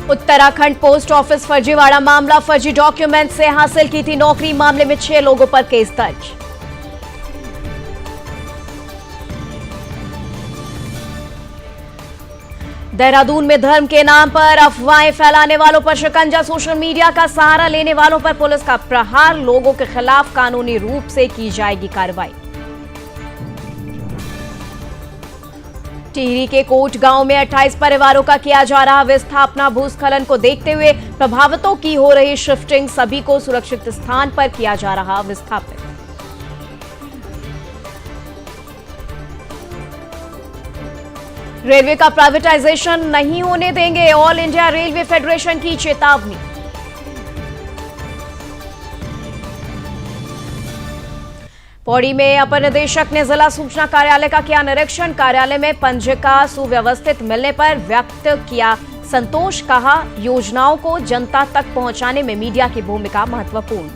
Uttarakhand post office फर्जीवाड़ा मामला, फर्जी डॉक्यूमेंट से हासिल की थी नौकरी, मामले में 6 लोगों पर केस दर्ज। देहरादून में धर्म के नाम पर अफवाहें फैलाने वालों पर शिकंजा, सोशल मीडिया का सहारा लेने वालों पर पुलिस का प्रहार, लोगों के खिलाफ कानूनी रूप से की जाएगी कार्रवाई। टिहरी के कोट गांव में 28 परिवारों का किया जा रहा विस्थापना, भूस्खलन को देखते हुए प्रभावितों की हो रही शिफ्टिंग, सभी को सुरक्षित स्थान पर किया जा रहा विस्थापित। रेलवे का प्राइवेटाइजेशन नहीं होने देंगे, ऑल इंडिया रेलवे फेडरेशन की चेतावनी। पौड़ी में अपर निदेशक ने जिला सूचना कार्यालय का किया निरीक्षण, कार्यालय में पंजिका सुव्यवस्थित मिलने पर व्यक्त किया संतोष, कहा योजनाओं को जनता तक पहुंचाने में मीडिया की भूमिका महत्वपूर्ण।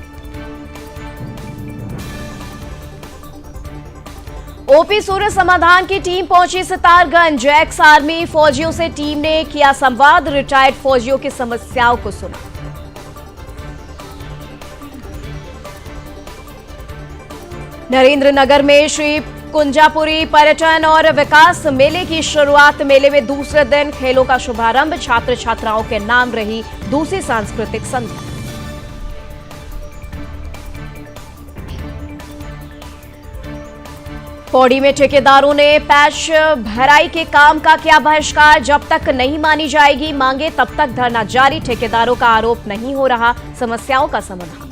ओपी सूर्य समाधान की टीम पहुंची सितारगंज, एक्स आर्मी फौजियों से टीम ने किया संवाद, रिटायर्ड फौजियों की समस्याओं को सुना। नरेंद्र नगर में श्री कुंजापुरी पर्यटन और विकास मेले की शुरुआत, मेले में दूसरे दिन खेलों का शुभारंभ, छात्र छात्राओं के नाम रही दूसरी सांस्कृतिक संध्या। पौड़ी में ठेकेदारों ने पैच भराई के काम का किया बहिष्कार, जब तक नहीं मानी जाएगी मांगे तब तक धरना जारी, ठेकेदारों का आरोप नहीं हो रहा समस्याओं का समाधान।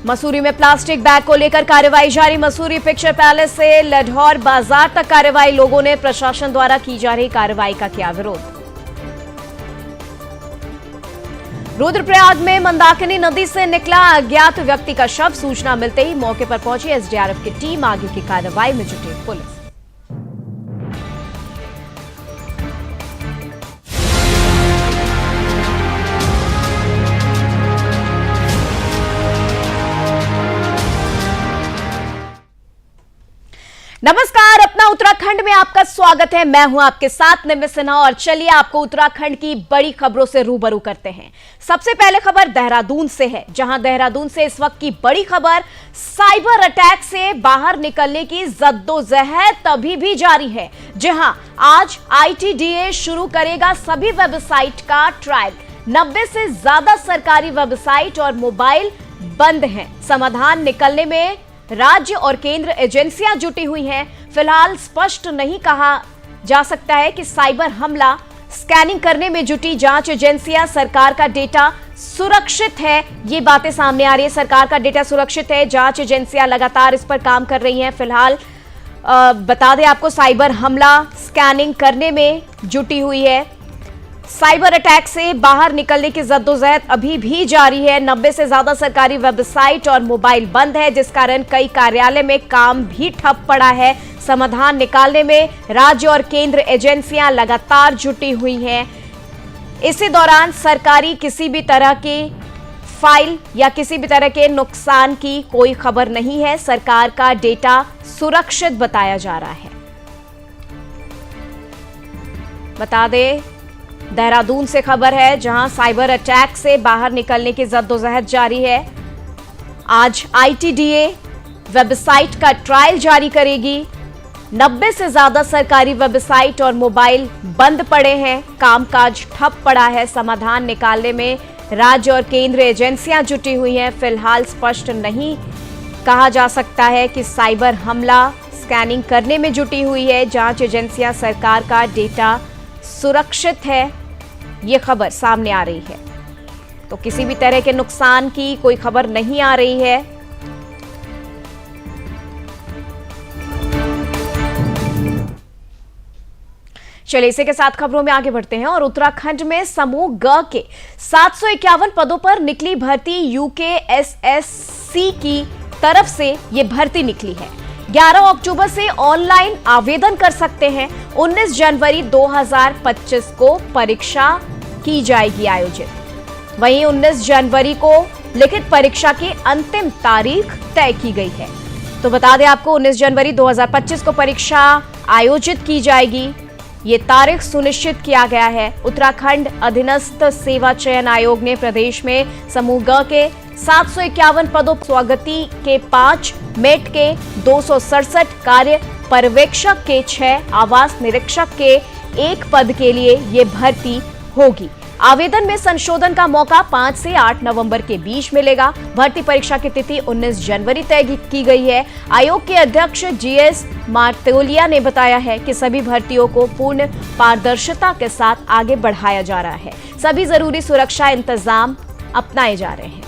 मसूरी में प्लास्टिक बैग को लेकर कार्रवाई जारी, मसूरी पिक्चर पैलेस से लढौर बाजार तक कार्रवाई, लोगों ने प्रशासन द्वारा की जा रही कार्रवाई का किया विरोध। रुद्रप्रयाग में मंदाकिनी नदी से निकला अज्ञात व्यक्ति का शव, सूचना मिलते ही मौके पर पहुंची एसडीआरएफ की टीम, आगे की कार्रवाई में जुटी पुलिस। नमस्कार, अपना उत्तराखंड में आपका स्वागत है। मैं हूं आपके साथ निम्न सिन्हा और चलिए आपको उत्तराखंड की बड़ी खबरों से रूबरू करते हैं। सबसे पहले खबर देहरादून से है, जहां देहरादून से इस वक्त की बड़ी खबर, साइबर अटैक से बाहर निकलने की जद्दोजहद अभी भी जारी है। जहां आज आईटीडीए शुरू करेगा सभी वेबसाइट का ट्रायल, 90 से ज्यादा सरकारी वेबसाइट और मोबाइल बंद हैं। समाधान निकलने में राज्य और केंद्र एजेंसियां जुटी हुई हैं। फिलहाल स्पष्ट नहीं कहा जा सकता है कि साइबर हमला, स्कैनिंग करने में जुटी जांच एजेंसियां, सरकार का डेटा सुरक्षित है, ये बातें सामने आ रही है। सरकार का डेटा सुरक्षित है, जांच एजेंसियां लगातार इस पर काम कर रही हैं। फिलहाल बता दें आपको, साइबर हमला, स्कैनिंग करने में जुटी हुई है। साइबर अटैक से बाहर निकलने की जद्दोजहद अभी भी जारी है। 90 से ज्यादा सरकारी वेबसाइट और मोबाइल बंद है, जिस कारण कई कार्यालय में काम भी ठप पड़ा है। समाधान निकालने में राज्य और केंद्र एजेंसियां लगातार जुटी हुई हैं। इसी दौरान सरकारी किसी भी तरह की फाइल या किसी भी तरह के नुकसान की कोई खबर नहीं है। सरकार का डेटा सुरक्षित बताया जा रहा है। बता दें, देहरादून से खबर है, जहां साइबर अटैक से बाहर निकलने की जद्दोजहद जारी है। आज आईटीडीए वेबसाइट का ट्रायल जारी करेगी। 90 से ज्यादा सरकारी वेबसाइट और मोबाइल बंद पड़े हैं, कामकाज ठप पड़ा है। समाधान निकालने में राज्य और केंद्र एजेंसियां जुटी हुई हैं। फिलहाल स्पष्ट नहीं कहा जा सकता है कि साइबर हमला, स्कैनिंग करने में जुटी हुई है। जांच एजेंसियां, सरकार का डेटा सुरक्षित है, ये खबर सामने आ रही है। तो किसी भी तरह के नुकसान की कोई खबर नहीं आ रही है। चलिए इसी के साथ खबरों में आगे बढ़ते हैं और उत्तराखंड में समूह ग के 751 पदों पर निकली भर्ती, यूकेएसएससी की तरफ से ये भर्ती निकली है। 11 अक्टूबर से ऑनलाइन आवेदन कर सकते हैं। 19 जनवरी 2025 को परीक्षा की जाएगी आयोजित। वहीं 19 जनवरी को लिखित परीक्षा की अंतिम तारीख तय की गई है। तो बता दें आपको, 19 जनवरी 2025 को परीक्षा आयोजित की जाएगी। ये तारीख सुनिश्चित किया गया है। उत्तराखंड अधीनस्थ सेवा चयन आयोग ने प्रदेश में समूह ग के 751 पदों, स्वागती के 5, मेट के 267, कार्य पर्यवेक्षक के 6, आवास निरीक्षक के 1 पद के लिए ये भर्ती होगी। आवेदन में संशोधन का मौका 5 से 8 नवंबर के बीच मिलेगा। भर्ती परीक्षा की तिथि 19 जनवरी तय की गई है। आयोग के अध्यक्ष GS मार्तोलिया ने बताया है कि सभी भर्तियों को पूर्ण पारदर्शिता के साथ आगे बढ़ाया जा रहा है। सभी जरूरी सुरक्षा इंतजाम अपनाए जा रहे हैं।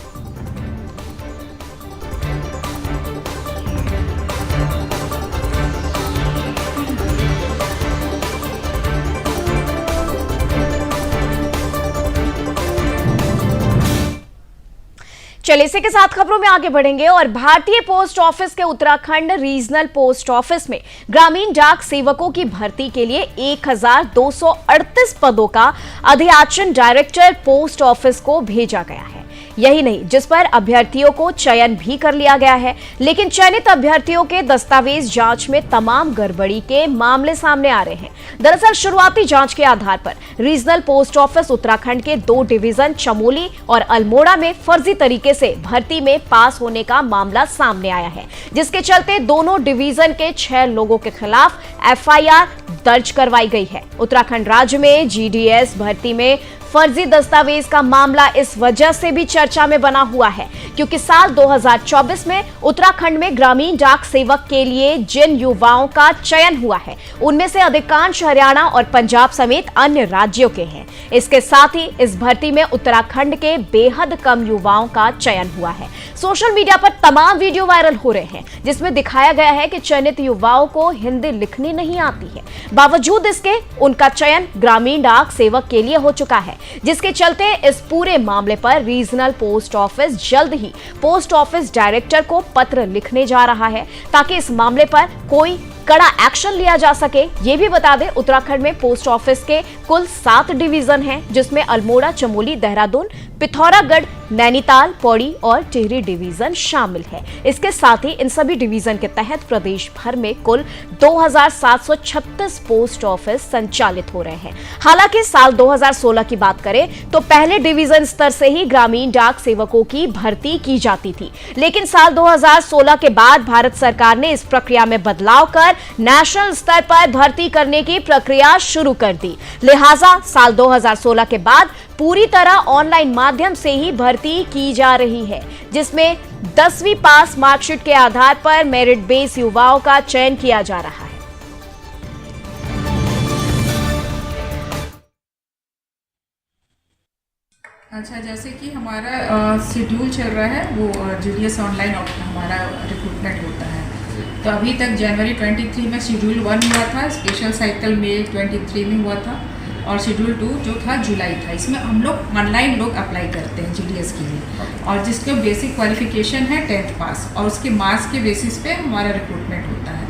चलिए इसी के साथ खबरों में आगे बढ़ेंगे और भारतीय पोस्ट ऑफिस के उत्तराखंड रीजनल पोस्ट ऑफिस में ग्रामीण डाक सेवकों की भर्ती के लिए 1238 पदों का अधियाचन डायरेक्टर पोस्ट ऑफिस को भेजा गया है। यही नहीं, जिस पर अभ्यर्थियों को चयन भी कर लिया गया है, लेकिन चयनित अभ्यर्थियों के दस्तावेज जांच में तमाम गड़बड़ी के मामले सामने आ रहे हैं। दरअसल शुरुआती जांच के आधार पर रीजनल पोस्ट ऑफिस उत्तराखंड के 2 डिवीजन चमोली और अल्मोड़ा में फर्जी तरीके से भर्ती में पास होने का मामला सामने आया है, जिसके चलते दोनों डिवीजन के 6 लोगों के खिलाफ FIR दर्ज करवाई गई है। उत्तराखंड राज्य में GDS भर्ती में फर्जी दस्तावेज का मामला इस वजह से भी चर्चा में बना हुआ है क्योंकि साल 2024 में उत्तराखंड में ग्रामीण डाक सेवक के लिए जिन युवाओं का चयन हुआ है उनमें से अधिकांश हरियाणा और पंजाब समेत अन्य राज्यों के हैं। इसके साथ ही इस भर्ती में उत्तराखंड के बेहद कम युवाओं का चयन हुआ है। सोशल मीडिया पर तमाम वीडियो वायरल हो रहे हैं जिसमें दिखाया गया है कि चयनित युवाओं को हिंदी लिखनी नहीं आती है, बावजूद इसके उनका चयन ग्रामीण डाक सेवक के लिए हो चुका है, जिसके चलते इस पूरे मामले पर रीजनल पोस्ट ऑफिस जल्द ही पोस्ट ऑफिस डायरेक्टर को पत्र लिखने जा रहा है ताकि इस मामले पर कोई कड़ा एक्शन लिया जा सके। ये भी बता दें, उत्तराखंड में पोस्ट ऑफिस के कुल 7 डिवीजन हैं, जिसमें अल्मोड़ा, चमोली, देहरादून, पिथौरागढ़, नैनीताल, पौड़ी और टिहरी डिवीजन शामिल है। इसके साथ ही इन सभी डिवीजन के तहत प्रदेश भर में कुल 2736 पोस्ट ऑफिस संचालित हो रहे हैं। हालांकि साल 2016 की बात करें तो पहले डिवीजन स्तर से ही ग्रामीण डाक सेवकों की भर्ती की जाती थी, लेकिन साल 2016 के बाद भारत सरकार ने इस प्रक्रिया में बदलाव कर नेशनल स्तर पर भर्ती करने की प्रक्रिया शुरू कर दी। लिहाजा साल 2016 के बाद पूरी तरह ऑनलाइन माध्यम से ही भर्ती की जा रही है, जिसमें 10वीं पास मार्कशीट के आधार पर मेरिट बेस युवाओं का चयन किया जा रहा है। अच्छा, जैसे कि हमारा शेड्यूल चल रहा है वो GDS ऑनलाइन हमारा रिक्रूटमेंट होता है। तो अभी तक जनवरी 23 में शेड्यूल 1 हुआ था, स्पेशल साइकिल मई 23 में हुआ था और शेड्यूल 2 जो था जुलाई था। इसमें हम लोग ऑनलाइन लोग अप्लाई करते हैं GDS के लिए और जिसके बेसिक क्वालिफिकेशन है 10th पास और उसके मार्क्स के बेसिस पे हमारा रिक्रूटमेंट होता है।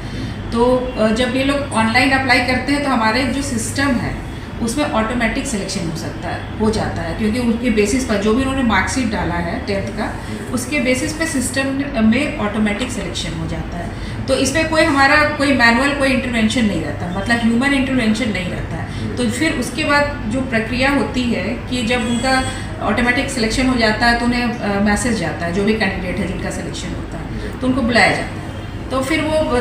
तो जब ये लोग ऑनलाइन अप्लाई करते हैं तो हमारे जो सिस्टम है उसमें ऑटोमेटिक सिलेक्शन हो जाता है क्योंकि उनके बेसिस पर जो भी उन्होंने मार्कशीट डाला है 10th का, उसके बेसिस पे सिस्टम में ऑटोमेटिक सिलेक्शन हो जाता है। तो इसमें हमारा कोई मैनुअल कोई इंटरवेंशन नहीं रहता, मतलब ह्यूमन इंटरवेंशन नहीं रहता है। तो फिर उसके बाद जो प्रक्रिया होती है कि जब उनका ऑटोमेटिक सिलेक्शन हो जाता है तो उन्हें मैसेज जाता है, जो भी कैंडिडेट है जिनका सिलेक्शन होता है तो उनको बुलाया जाता है। तो फिर वो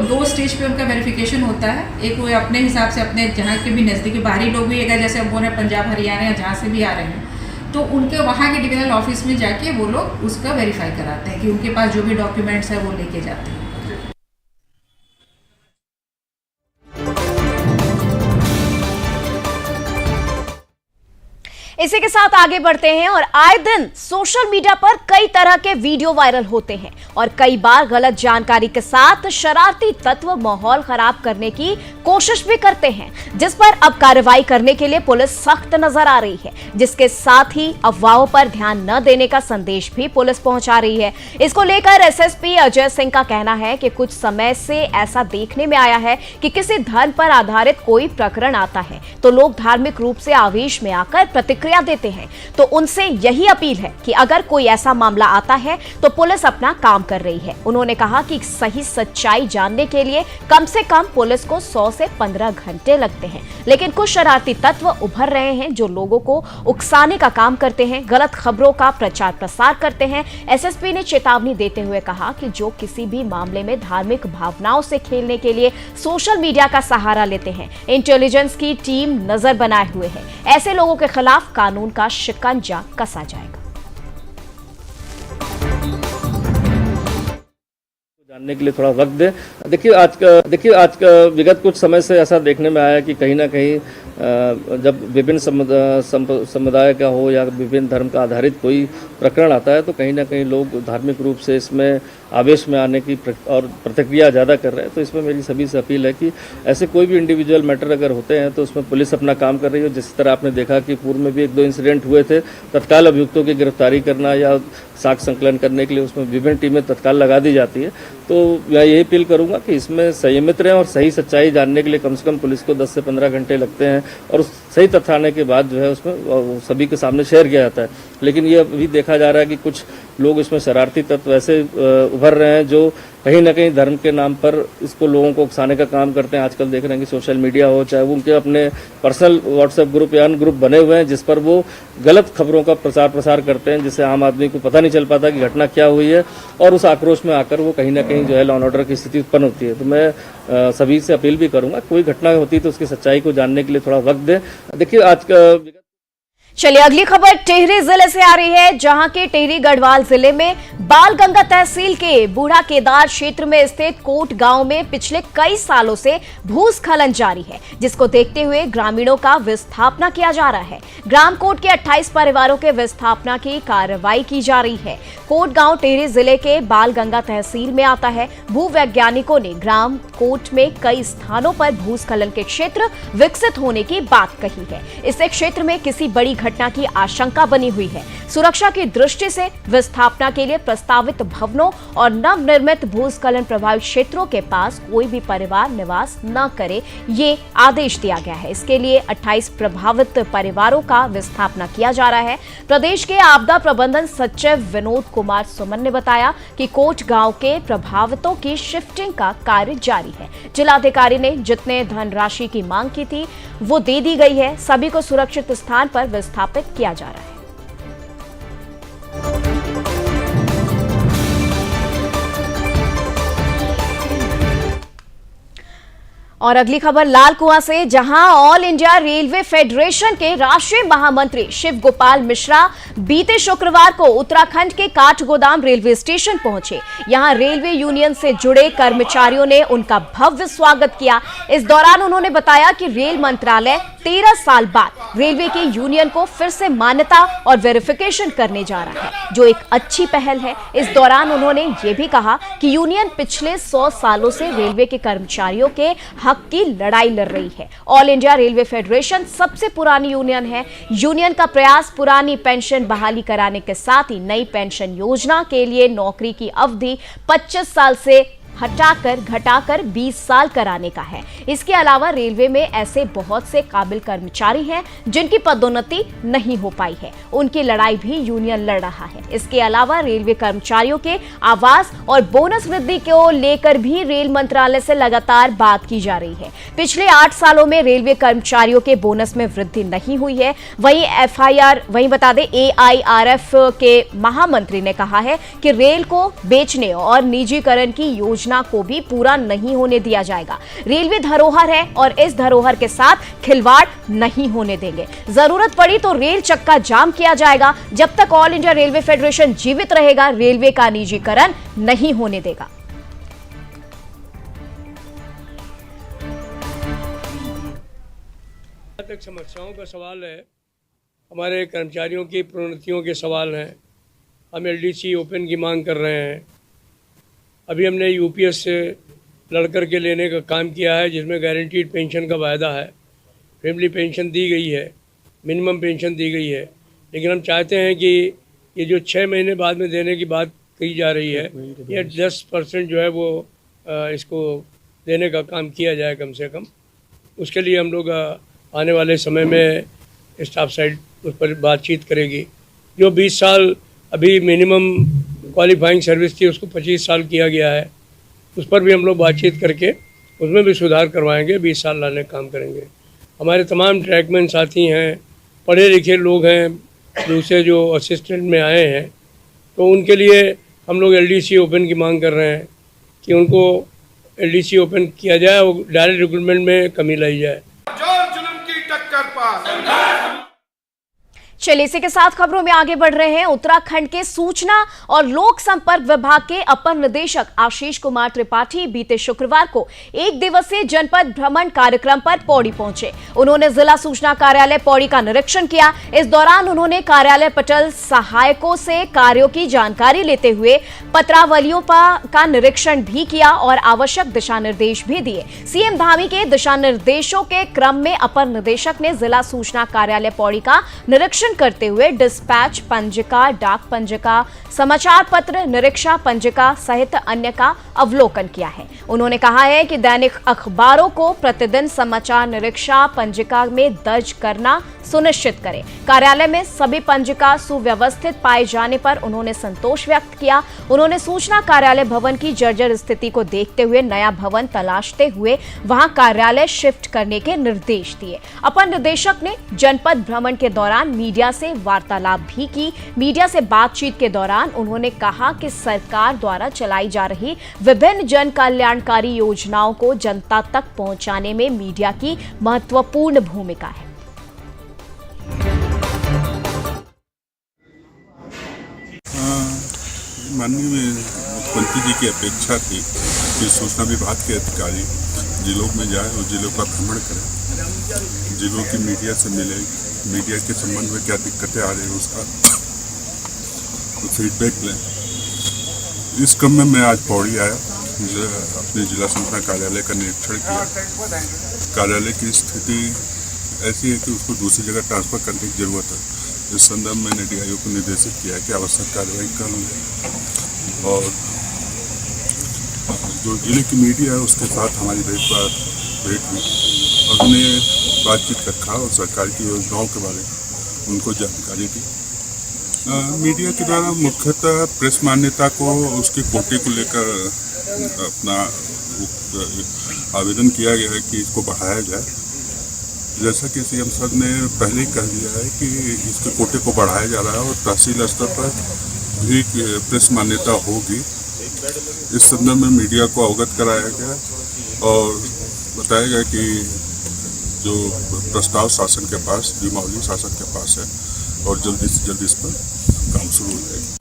दो स्टेज पे उनका वेरिफिकेशन होता है। एक वो अपने हिसाब से अपने जहाँ के भी नज़दीकी बाहरी लोग भी अगर जैसे वो पंजाब हरियाणा या जहाँ से भी आ रहे हैं तो उनके वहाँ के डिविजनल ऑफिस में जाके वो लोग उसका वेरीफाई कराते हैं कि उनके पास जो भी डॉक्यूमेंट्स है वो लेके जाते हैं। इसी के साथ आगे बढ़ते हैं और आए दिन सोशल मीडिया पर कई तरह के वीडियो वायरल होते हैं और कई बार गलत जानकारी के साथ शरारती तत्व माहौल खराब करने की कोशिश भी करते हैं, जिस पर अब कार्रवाई करने के लिए पुलिस सख्त नजर आ रही है, जिसके साथ ही अफवाहों पर ध्यान न देने का संदेश भी पुलिस पहुंचा रही है। इसको लेकर SSP अजय सिंह का कहना है कि कुछ समय से ऐसा देखने में आया है कि किसी धर्म पर आधारित कोई प्रकरण आता है तो लोग धार्मिक रूप से आवेश में आकर प्रतिक्रिया धमकियां देते हैं। तो उनसे यही अपील है कि अगर कोई ऐसा मामला आता है तो पुलिस अपना काम कर रही है। उन्होंने कहा कि सही सच्चाई जानने के लिए कम से कम पुलिस को 100 से 15 घंटे लगते हैं, लेकिन कुछ शरारती तत्व उभर रहे हैं जो लोगों को उकसाने का काम करते हैं, गलत खबरों का प्रचार प्रसार करते हैं। एसएसपी ने चेतावनी देते हुए कहा कि जो किसी भी मामले में धार्मिक भावनाओं से खेलने के लिए सोशल मीडिया का सहारा लेते हैं, इंटेलिजेंस की टीम नजर बनाए हुए है। ऐसे लोगों के खिलाफ कानून का शिकंजा कसा जाएगा। जानने के लिए थोड़ा वक्त दें। देखिए आज का विगत कुछ समय से ऐसा देखने में आया कि कहीं ना कहीं जब विभिन्न समुदाय का हो या विभिन्न धर्म का आधारित कोई प्रकरण आता है तो कहीं ना कहीं लोग धार्मिक रूप से इसमें आवेश में आने की और प्रतिक्रिया ज़्यादा कर रहे हैं। तो इसमें मेरी सभी से अपील है कि ऐसे कोई भी इंडिविजुअल मैटर अगर होते हैं तो उसमें पुलिस अपना काम कर रही है। जिस तरह आपने देखा कि पूर्व में भी 1-2 इंसिडेंट हुए थे, तत्काल अभियुक्तों की गिरफ्तारी करना या साक्ष्य संकलन करने के लिए उसमें विभिन्न टीमें तत्काल लगा दी जाती है। तो मैं यही अपील करूंगा कि इसमें संयमित रहें और सही सच्चाई जानने के लिए कम से कम पुलिस को 10 से 15 घंटे लगते हैं और उस सही तथ्य आने के बाद जो है उसमें सभी के सामने शेयर किया जाता है। लेकिन ये अभी देखा जा रहा है कि कुछ लोग इसमें शरारती तत्व ऐसे उभर रहे हैं जो कहीं ना कहीं धर्म के नाम पर इसको लोगों को उकसाने का काम करते हैं। आजकल देख रहे हैं कि सोशल मीडिया हो, चाहे वो उनके अपने पर्सनल व्हाट्सएप ग्रुप या अन्य ग्रुप बने हुए हैं जिस पर वो गलत खबरों का प्रसार करते हैं, जिससे आम आदमी को पता नहीं चल पाता कि घटना क्या हुई है और उस आक्रोश में आकर वो कहीं ना कहीं जो है लॉ एंड ऑर्डर की स्थिति उत्पन्न होती है। तो मैं सभी से अपील भी करूंगा, कोई घटना होती है तो उसकी सच्चाई को जानने के लिए थोड़ा वक्त दें। देखिए आज का चलिए अगली खबर टिहरी जिले से आ रही है, जहां के टिहरी गढ़वाल जिले में बालगंगा तहसील के बूढ़ा केदार क्षेत्र में स्थित कोट गांव में पिछले कई सालों से भूस्खलन जारी है, जिसको देखते हुए ग्रामीणों का विस्थापना किया जा रहा है। ग्राम कोट के 28 परिवारों के विस्थापना की कार्रवाई की जा रही है। कोट गांव टिहरी जिले के बालगंगा तहसील में आता है। भूवैज्ञानिकों ने ग्राम कोट में कई स्थानों पर भूस्खलन के क्षेत्र विकसित होने की बात कही है। इससे क्षेत्र में किसी बड़ी घटना की आशंका बनी हुई है। सुरक्षा की दृष्टि से विस्थापना के लिए प्रस्तावित भवनों और नवनिर्मित भूस्खलन प्रभावित क्षेत्रों के पास कोई भी परिवार निवास न करे, ये आदेश दिया गया है। इसके लिए 28 प्रभावित परिवारों का विस्थापना किया जा रहा है। प्रदेश के आपदा प्रबंधन सचिव विनोद कुमार सुमन ने बताया कि कोट गांव के प्रभावितों की शिफ्टिंग का कार्य जारी है। जिलाधिकारी ने जितने धनराशि की मांग की थी वो दे दी गई है। सभी को सुरक्षित स्थान पर विस्थापित किया जा रहा है। और अगली खबर लाल कुआं से, जहां ऑल इंडिया रेलवे फेडरेशन के राष्ट्रीय महामंत्री शिव गोपाल मिश्रा बीते शुक्रवार को उत्तराखंड के काठगोदाम रेलवे स्टेशन पहुंचे। यहां रेलवे यूनियन से जुड़े कर्मचारियों ने उनका भव्य स्वागत किया। इस दौरान उन्होंने बताया कि रेल मंत्रालय 13 साल बाद रेलवे की यूनियन को फिर से मान्यता और वेरिफिकेशन करने जा रहा है, जो एक अच्छी पहल है। इस दौरान उन्होंने ये भी कहा कि यूनियन पिछले 100 सालों से रेलवे के कर्मचारियों के हक की लड़ाई लड़ रही है। ऑल इंडिया रेलवे फेडरेशन सबसे पुरानी यूनियन है। यूनियन का प्रयास पुरानी पेंशन बहाली कराने के साथ ही नई पेंशन योजना के लिए नौकरी की अवधि 25 साल से घटाकर 20 साल कराने का है। इसके अलावा रेलवे में ऐसे बहुत से काबिल कर्मचारी हैं जिनकी पदोन्नति नहीं हो पाई है, उनकी लड़ाई भी यूनियन लड़ रहा है। इसके अलावा रेलवे कर्मचारियों के आवास और बोनस वृद्धि को लेकर भी रेल मंत्रालय से लगातार बात की जा रही है। पिछले 8 सालों में रेलवे कर्मचारियों के बोनस में वृद्धि नहीं हुई है। वहीं बता दें AIRF के महामंत्री ने कहा है कि रेल को बेचने और निजीकरण की योजना को भी पूरा नहीं होने दिया जाएगा। रेलवे धरोहर है और इस धरोहर के साथ खिलवाड़ नहीं होने देंगे। जरूरत पड़ी तो रेल चक्का जाम किया जाएगा। जब तक ऑल इंडिया रेलवे फेडरेशन जीवित रहेगा, रेलवे का निजीकरण नहीं होने देगा। तक समस्याओं का सवाल है, हमारे कर्मचारियों की प्रोन्नतियों के सवाल हैं। हम LDC ओपन की मांग कर रहे हैं। अभी हमने UPS से लड़कर के लेने का काम किया है, जिसमें गारंटीड पेंशन का वायदा है। फैमिली पेंशन दी गई है, मिनिमम पेंशन दी गई है, लेकिन हम चाहते हैं कि ये जो 6 महीने बाद में देने की बात कही जा रही है, ये 10% जो है वो इसको देने का काम किया जाए कम से कम। उसके लिए हम लोग आने वाले समय में स्टाफ साइड उस पर बातचीत करेगी। जो 20 साल अभी मिनिमम क्वालिफाइंग सर्विस थी उसको 25 साल किया गया है, उस पर भी हम लोग बातचीत करके उसमें भी सुधार करवाएंगे, 20 साल लाने का काम करेंगे। हमारे तमाम ट्रैकमैन साथी हैं, पढ़े लिखे लोग हैं, दूसरे जो असिस्टेंट में आए हैं, तो उनके लिए हम लोग LDC ओपन की मांग कर रहे हैं कि उनको LDC ओपन किया जाए और डायरेक्ट रिक्रूटमेंट में कमी लाई जाए। चलिए इसी के साथ खबरों में आगे बढ़ रहे हैं। उत्तराखंड के सूचना और लोक संपर्क विभाग के अपर निदेशक आशीष कुमार त्रिपाठी बीते शुक्रवार को एक दिवसीय जनपद भ्रमण कार्यक्रम पर पौड़ी पहुंचे। उन्होंने जिला सूचना कार्यालय पौड़ी का निरीक्षण किया। इस दौरान उन्होंने कार्यालय पटल सहायकों से कार्यों की जानकारी लेते हुए पत्रावलियों का निरीक्षण भी किया और आवश्यक दिशा निर्देश भी दिए। सीएम धामी के दिशा निर्देशों के क्रम में अपर निदेशक ने जिला सूचना कार्यालय पौड़ी का निरीक्षण करते हुए डिस्पैच पंजिका, डाक पंजिका, समाचार पत्र, निरीक्षा पंजिका सहित अन्य का अवलोकन किया है। उन्होंने कहा है कि दैनिक अखबारों को प्रतिदिन समाचार निरीक्षा पंजिका में दर्ज करना सुनिश्चित करें। कार्यालय में सभी पंजिका सुव्यवस्थित पाए जाने पर उन्होंने संतोष व्यक्त किया। उन्होंने सूचना कार्यालय भवन की जर्जर स्थिति को देखते हुए नया भवन तलाशते हुए वहां कार्यालय शिफ्ट करने के निर्देश दिए। अपर निदेशक ने जनपद भ्रमण के दौरान मीडिया से वार्तालाप भी की। मीडिया से बातचीत के दौरान उन्होंने कहा कि सरकार द्वारा चलाई जा रही विभिन्न जन कल्याणकारी योजनाओं को जनता तक पहुंचाने में मीडिया की महत्वपूर्ण भूमिका है। माननीय मुख्यमंत्री जी की अपेक्षा थी कि सूचना विभाग के अधिकारी जिलों में जाए और जिलों का भ्रमण करें, जिलों की मीडिया से मिले, मीडिया के संबंध में क्या दिक्कतें आ रही हैं उसका फीडबैक लें। इस क्रम में मैं आज पौड़ी आया, अपने जिला सूचना कार्यालय का निरीक्षण किया। कार्यालय की स्थिति ऐसी है कि उसको दूसरी जगह ट्रांसफर करने की जरूरत है। इस संदर्भ में DIO को निर्देशित किया कि आवश्यक कार्रवाई कर लें और जो जिले की मीडिया है उसके साथ हमारी भेंट हुई और उन्हें बातचीत रखा और सरकार की योजनाओं के बारे में उनको जानकारी दी। मीडिया के द्वारा मुख्यतः प्रेस मान्यता को उसके कोटे को लेकर अपना आवेदन किया गया है कि इसको बढ़ाया जाए। जैसा कि CM सर ने पहले ही कह दिया है कि इसके कोटे को बढ़ाया जा रहा है और तहसील स्तर पर भी प्रेस मान्यता होगी। इस संदर्भ में मीडिया को अवगत कराया गया और बताया गया कि जो प्रस्ताव शासन के पास, नियमावली शासन के पास है और जल्दी से जल्दी इस पर काम शुरू हो जाएगा।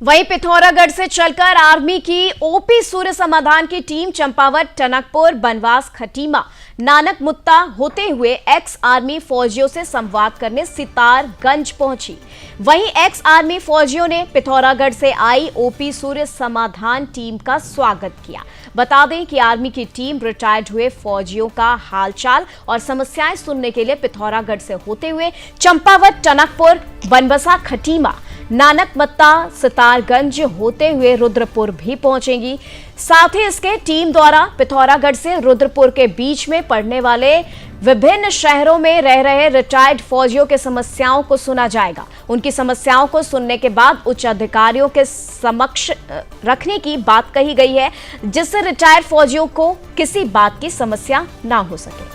वहीं पिथौरागढ़ से चलकर आर्मी की OP सूर्य समाधान की टीम चंपावत, टनकपुर, बनवास, खटीमा, नानक मुत्ता होते हुए एक्स आर्मी फौजियों से संवाद करने सितारगंज पहुंची। वहीं एक्स आर्मी फौजियों ने पिथौरागढ़ से आई OP सूर्य समाधान टीम का स्वागत किया। बता दें कि आर्मी की टीम रिटायर्ड हुए फौजियों का हालचाल और समस्याएं सुनने के लिए पिथौरागढ़ से होते हुए चंपावत, टनकपुर, बनबसा, खटीमा, नानक मत्ता, सितारगंज होते हुए रुद्रपुर भी पहुंचेगी। साथ ही इसके टीम द्वारा पिथौरागढ़ से रुद्रपुर के बीच में पड़ने वाले विभिन्न शहरों में रह रहे रिटायर्ड फौजियों के समस्याओं को सुना जाएगा। उनकी समस्याओं को सुनने के बाद उच्च अधिकारियों के समक्ष रखने की बात कही गई है, जिससे रिटायर्ड फौजियों को किसी बात की समस्या ना हो सके।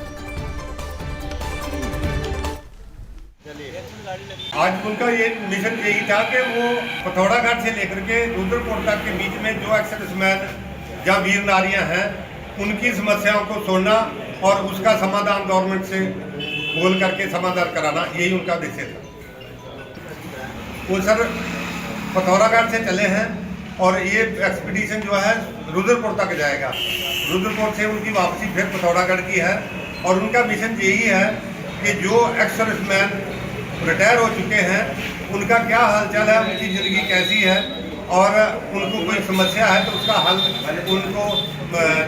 आज उनका ये मिशन यही था कि वो पिथौरागढ़ से लेकर के रुद्रपुर तक के बीच में जो एक्सर्विसमैन या वीर नारियां हैं उनकी समस्याओं को सुनना और उसका समाधान गवर्नमेंट से बोल करके समाधान कराना, यही उनका उद्देश्य था। वो सर पिथौरागढ़ से चले हैं और ये एक्सपीडिशन जो है रुद्रपुर तक जाएगा। रुद्रपुर से उनकी वापसी फिर पिथौरागढ़ की है और उनका मिशन यही है कि जो एक्सर्विसमैन रिटायर हो चुके हैं उनका क्या हालचाल है, उनकी ज़िंदगी कैसी है और उनको कोई समस्या है तो उसका हल उनको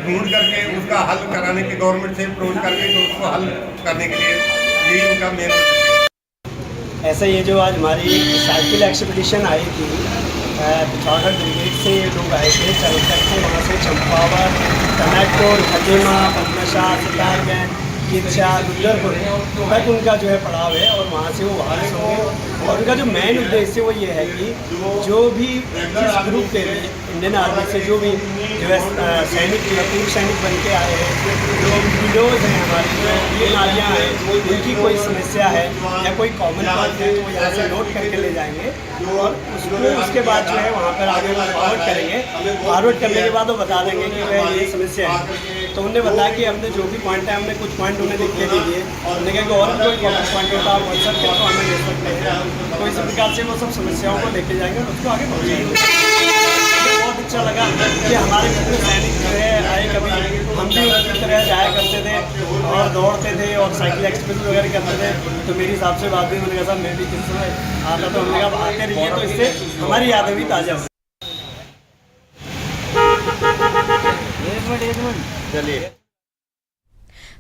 ढूंढ करके उसका हल कराने के गवर्नमेंट से अप्रोच करके तो उसको हल करने के लिए यही उनका मेन है। ऐसा ये जो आज हमारी साइकिल एक्सपीडिशन आई थी पिथौरागढ़ ब्रिगेड से लोग आए थे, चल करके वहाँ से चंपावत, टनकपुर, खटीमा, बनबसा, सितारगंज गिरचा डुंगरपुर तक उनका जो है पड़ाव है और वहाँ से वो वापस होंगे। और उनका जो मेन उद्देश्य वो ये है कि जो भी जिस ग्रुप के लिए इंडियन आर्मी से जो भी जो है सैनिक पूर्व सैनिक बन के आए हैं, जो विडोज हैं हमारी, जो ये नारियाँ हैं, उनकी कोई समस्या है या कोई कॉमन बात है तो वो यहाँ से नोट करके ले जाएंगे और उसको उसके बाद जो है वहाँ पर आगे फॉरवर्ड करेंगे। फॉरवर्ड करने के बाद वो बता देंगे कि वह ये समस्या है। तो उन्होंने बताया कि हमने जो भी पॉइंट है हमने कुछ पॉइंट उन्हें लिख के दे दिए। उन्होंने कहा कि और कोई पॉइंट होता है व्हाट्सएप के तो हमें ले सकते हैं। तो इस प्रकार से वो सब समस्याओं को लेके जाएंगे और उसको आगे बढ़ाएंगे। बहुत अच्छा लगा कि हमारे कितने सैनिक जो है आए, कभी हम भी उनकी तरह जाया करते थे और दौड़ते थे और साइकिल एक्सपीरियंस वगैरह करते थे। तो मेरी हिसाब से बात भी मैंने कहा मैं भी किस समय आता तो हमने कहा आते रहिए तो इससे हमारी यादें भी ताज़ा हो।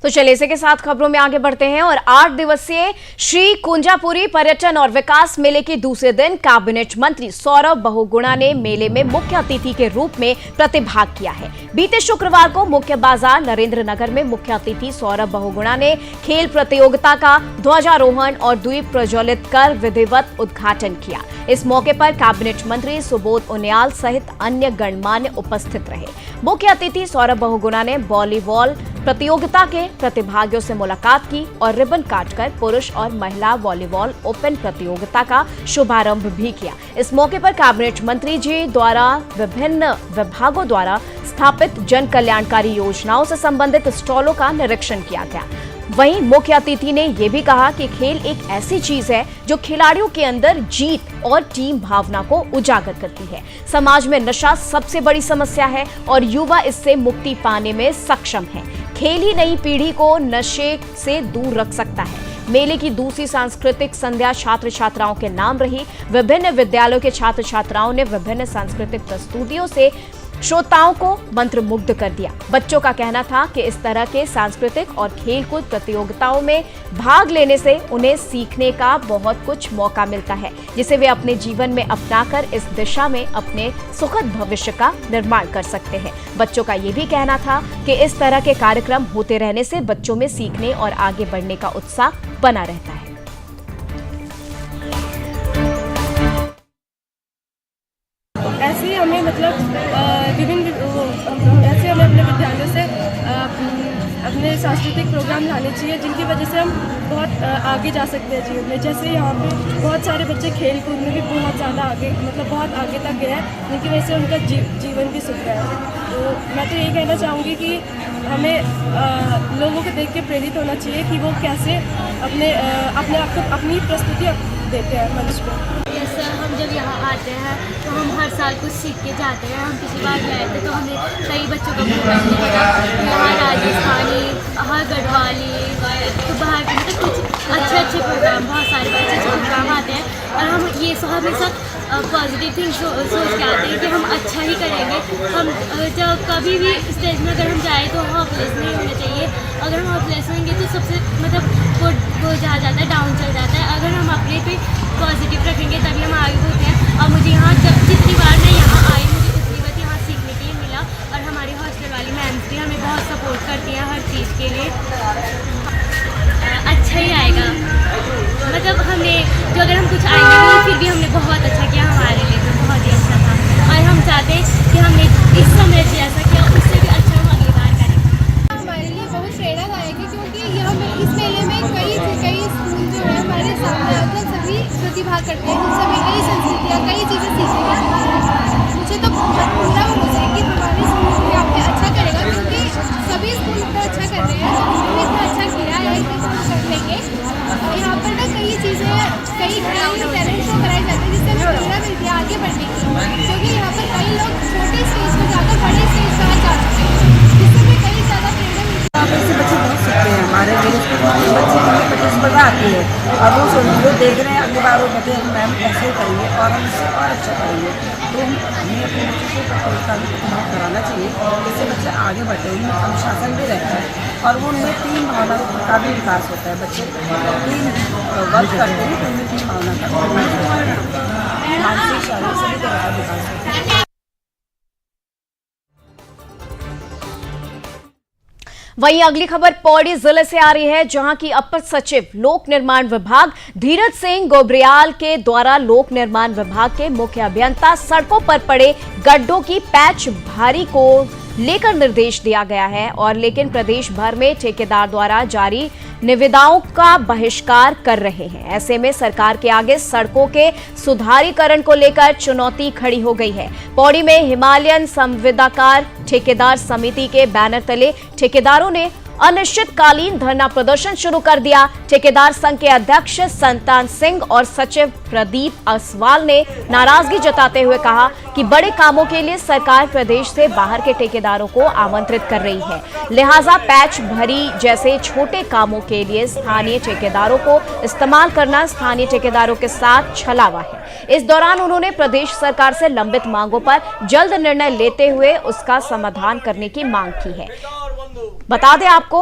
तो चलिए इसी के साथ खबरों में आगे बढ़ते हैं और 8 दिवसीय श्री कुंजापुरी पर्यटन और विकास मेले के दूसरे दिन कैबिनेट मंत्री सौरभ बहुगुणा ने मेले में मुख्य अतिथि के रूप में प्रतिभाग किया है। बीते शुक्रवार को मुख्य बाजार नरेंद्र नगर में मुख्य अतिथि सौरभ बहुगुणा ने खेल प्रतियोगिता का ध्वजारोहण और द्वीप प्रज्वलित कर विधिवत उद्घाटन किया। इस मौके पर कैबिनेट मंत्री सुबोध उनियाल सहित अन्य गणमान्य उपस्थित रहे। मुख्य अतिथि सौरभ बहुगुणा ने वॉलीबॉल प्रतियोगिता के प्रतिभागियों से मुलाकात की और रिबन काटकर पुरुष और महिला वॉलीबॉल ओपन प्रतियोगिता का शुभारंभ भी किया। इस मौके पर कैबिनेट मंत्री जी द्वारा विभिन्न विभागों द्वारा स्थापित जन कल्याणकारी योजनाओं से संबंधित स्टॉलों का निरीक्षण किया गया। वहीं मुख्य अतिथि ने यह भी कहा कि खेल एक ऐसी चीज है जो खिलाड़ियों के अंदर जीत और टीम भावना को उजागर करती है। समाज में नशा सबसे बड़ी समस्या है और युवा इससे मुक्ति पाने में सक्षम है। खेल ही नई पीढ़ी को नशे से दूर रख सकता है। मेले की दूसरी सांस्कृतिक संध्या छात्र छात्राओं के नाम रही। विभिन्न विद्यालयों के छात्र छात्राओं ने विभिन्न सांस्कृतिक प्रस्तुतियों से श्रोताओं को मंत्रमुग्ध कर दिया। बच्चों का कहना था कि इस तरह के सांस्कृतिक और खेलकूद प्रतियोगिताओं में भाग लेने से उन्हें सीखने का बहुत कुछ मौका मिलता है, जिसे वे अपने जीवन में अपनाकर इस दिशा में अपने सुखद भविष्य का निर्माण कर सकते हैं। बच्चों का ये भी कहना था कि इस तरह के कार्यक्रम होते रहने से बच्चों में सीखने और आगे बढ़ने का उत्साह बना रहता है। ऐसे ही हमें मतलब विभिन्न ऐसे हमें अपने विद्यालयों से अपने सांस्कृतिक प्रोग्राम लाने चाहिए जिनकी वजह से हम बहुत आगे जा सकते हैं जीवन में। जैसे यहाँ पे बहुत सारे बच्चे खेल कूद में भी बहुत ज़्यादा आगे मतलब बहुत आगे तक गए हैं, जिनकी वजह से उनका जीवन भी सुधरा है। तो मैं तो यही कहना चाहूँगी कि हमें लोगों को देख के प्रेरित होना चाहिए कि वो कैसे अपने आप को अपनी प्रस्तुति देते हैं मंच पर। जैसे हम जब यहाँ आते हैं तो हम हर साल कुछ सीख के जाते हैं। हम पिछली बार गए थे तो हमने कई बच्चों का प्रोग्राम देखा, यहाँ राजस्थानी, यहाँ गढ़वाली, तो बाहर के मतलब कुछ अच्छे प्रोग्राम, बहुत सारे अच्छे प्रोग्राम आते हैं और हम ये हमेशा पॉजिटिव थिंग सोच के आते हैं कि हम अच्छा ही करेंगे। हम जब कभी भी स्टेज में अगर हम जाए तो हॉपलेस नहीं होना चाहिए। अगर हम हॉपलेस होंगे तो सबसे मतलब वो जा जाता है, डाउन चल जाता है। अगर हम अपने पे पॉजिटिव रखेंगे तभी हम आगे होते हैं। और मुझे यहाँ जितनी बार मैं यहाँ आई मुझे उतनी बार यहाँ सीखने के लिए मिला और हमारी हॉस्टल वाली मैम्स भी हमें बहुत सपोर्ट करती हैं हर चीज़ के लिए। अच्छा ही आएगा, मतलब हमने जो अगर हम कुछ आएंगे वो फिर भी हमने बहुत अच्छा किया, हमारे लिए तो बहुत ही अच्छा था और हम चाहते हैं कि हमने इस समय जैसा किया उससे भी अच्छा हम अगली बार करें। हमारे लिए बहुत प्रेरणादायक है क्योंकि यहाँ इस मेले में कई स्कूल जो है हमारे सामने आकर सभी प्रतिभाग करते हैं, जिनसे हमें कई संस्कृतियाँ कई चीज़ें सीखने को मिलती हैं। मुझे तो बहुत पूरा उम्मीद है कि हमारे स्कूल यहाँ पे अच्छा करेगा क्योंकि सभी स्कूल इतना अच्छा कर रहे हैं, उन्होंने इतना अच्छा किया है कि हम कर लेंगे। यहाँ पर ना कई चीज़ें कई टैलेंट शो कराए जाते हैं जिससे हमें प्रेरणा मिलती है आगे बढ़ने की, क्योंकि यहाँ पर कई लोग छोटे स्टेज पर जाकर बड़े स्टेज पर जा चुके हैं, जिससे हमें कई ज़्यादा प्रेरणा मिलती है। इससे बच्चे बहुत सीखते हैं। हमारे मेरे स्कूल में बच्चे हमें प्रतिस्पर्धा आती है और वो देख रहे हैं अगली बार वो कहते हैं मैम ऐसे करेंगे और हम इससे और अच्छा करेंगे। तो हमें अपने बच्चों को प्रतियोगिता में कराना चाहिए, इससे बच्चे आगे बढ़ते हैं, उनमें अनुशासन भी रहता है और वो उनमें टीम भावना का भी विकास होता है। बच्चे टीम वर्क करते हैं तो उनमें टीम भावना का विकास होता है, मानसिक शारीरिक सभी तरह का विकास होता है। वहीं अगली खबर पौड़ी जिले से आ रही है, जहां की अपर सचिव लोक निर्माण विभाग धीरज सिंह गोबरियाल के द्वारा लोक निर्माण विभाग के मुख्य अभियंता सड़कों पर पड़े गड्ढों की पैच भारी को लेकर निर्देश दिया गया है और लेकिन प्रदेश भर में ठेकेदार द्वारा जारी निविदाओं का बहिष्कार कर रहे हैं। ऐसे में सरकार के आगे सड़कों के सुधारीकरण को लेकर चुनौती खड़ी हो गई है। पौड़ी में हिमालयन संविदाकार ठेकेदार समिति के बैनर तले ठेकेदारों ने अनिश्चितकालीन धरना प्रदर्शन शुरू कर दिया। ठेकेदार संघ के अध्यक्ष संतान सिंह और सचिव प्रदीप असवाल ने नाराजगी जताते हुए कहा कि बड़े कामों के लिए सरकार प्रदेश से बाहर के ठेकेदारों को आमंत्रित कर रही है, लिहाजा पैच भरी जैसे छोटे कामों के लिए स्थानीय ठेकेदारों को इस्तेमाल करना स्थानीय ठेकेदारों के साथ छलावा है। इस दौरान उन्होंने प्रदेश सरकार से लंबित मांगों पर जल्द निर्णय लेते हुए उसका समाधान करने की मांग की है। बता दें आपको,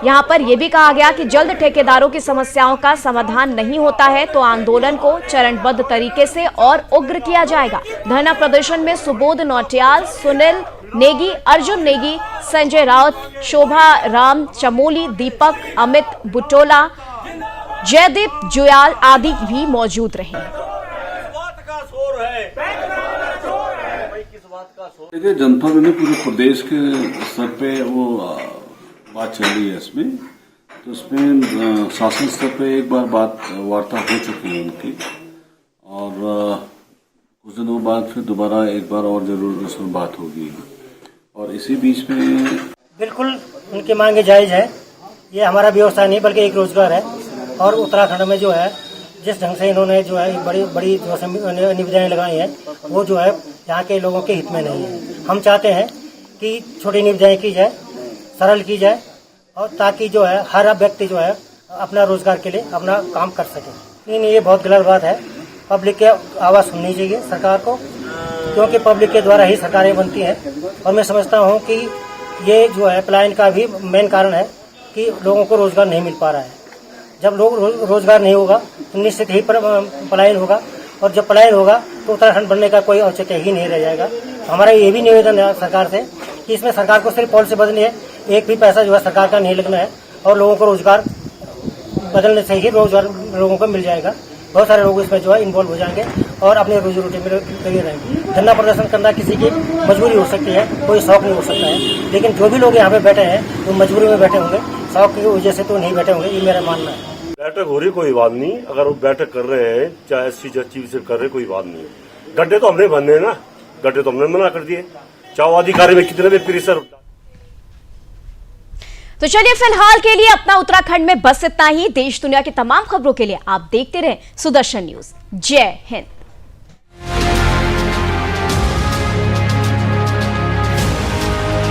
यहां पर यह भी कहा गया कि जल्द ठेकेदारों की समस्याओं का समाधान नहीं होता है तो आंदोलन को चरणबद्ध तरीके से और उग्र किया जाएगा। धरना प्रदर्शन में सुबोध नौटियाल, सुनील नेगी, अर्जुन नेगी, संजय राउत, शोभा राम चमोली, दीपक, अमित बुटोला, जयदीप जुयाल आदि भी मौजूद रहे। देखिए, जनपद में पूरे प्रदेश के स्तर पे वो बात चल रही है इसमें, तो इसमें शासन स्तर पे एक बार वार्ता हो चुकी है उनकी और कुछ दिनों बाद फिर दोबारा एक बार और जरूर इसमें बात होगी और इसी बीच में बिल्कुल उनकी मांगे जायज़ है। ये हमारा व्यवसाय नहीं बल्कि एक रोजगार है और उत्तराखंड में जो है जिस ढंग से इन्होंने जो है बड़ी बड़ी जो निविदाएं लगाई हैं वो जो है यहाँ के लोगों के हित में नहीं है। हम चाहते हैं कि छोटी निविदाएं की जाए, सरल की जाए और ताकि जो है हर व्यक्ति जो है अपना रोजगार के लिए अपना काम कर सके। लेकिन ये बहुत गलत बात है। पब्लिक के आवाज़ सुननी चाहिए सरकार को, क्योंकि पब्लिक के द्वारा ही सरकारें बनती हैं और मैं समझता हूँ कि ये जो है पलायन का भी मेन कारण है कि लोगों को रोजगार नहीं मिल पा रहा है। जब लोग रोजगार नहीं होगा तो निश्चित ही पलायन होगा और जब पलायन होगा तो उत्तराखंड बनने का कोई औचित्य ही नहीं रह जाएगा। हमारा ये भी निवेदन है सरकार से कि इसमें सरकार को सिर्फ पॉलिसी बदलनी है, एक भी पैसा जो है सरकार का नहीं लगना है और लोगों को रोजगार बदलने से ही रोजगार लोगों को मिल जाएगा। बहुत सारे लोग इसमें जो है इन्वॉल्व हो जाएंगे और अपने रोजी रोटी में लगे रहेंगे। धरना प्रदर्शन करना किसी की मजबूरी हो सकती है, कोई शौक नहीं हो सकता है, लेकिन जो भी लोग यहाँ पे बैठे हैं वो मजबूरी में बैठे होंगे, शौक की वजह से तो नहीं बैठे होंगे, ये मेरा मानना है। बैठक हो रही कोई बात नहीं, अगर वो बैठक कर रहे हैं चाहे चीफ से कर रहे कोई बात नहीं। गड्ढे तो हमने भरने हैं ना, गड्ढे तो हमने मना कर दिए, चाहे अधिकारी में कितने भी प्रेशर। तो चलिए फिलहाल के लिए अपना उत्तराखंड में बस इतना ही। देश दुनिया की तमाम खबरों के लिए आप देखते रहें सुदर्शन न्यूज। जय हिंद।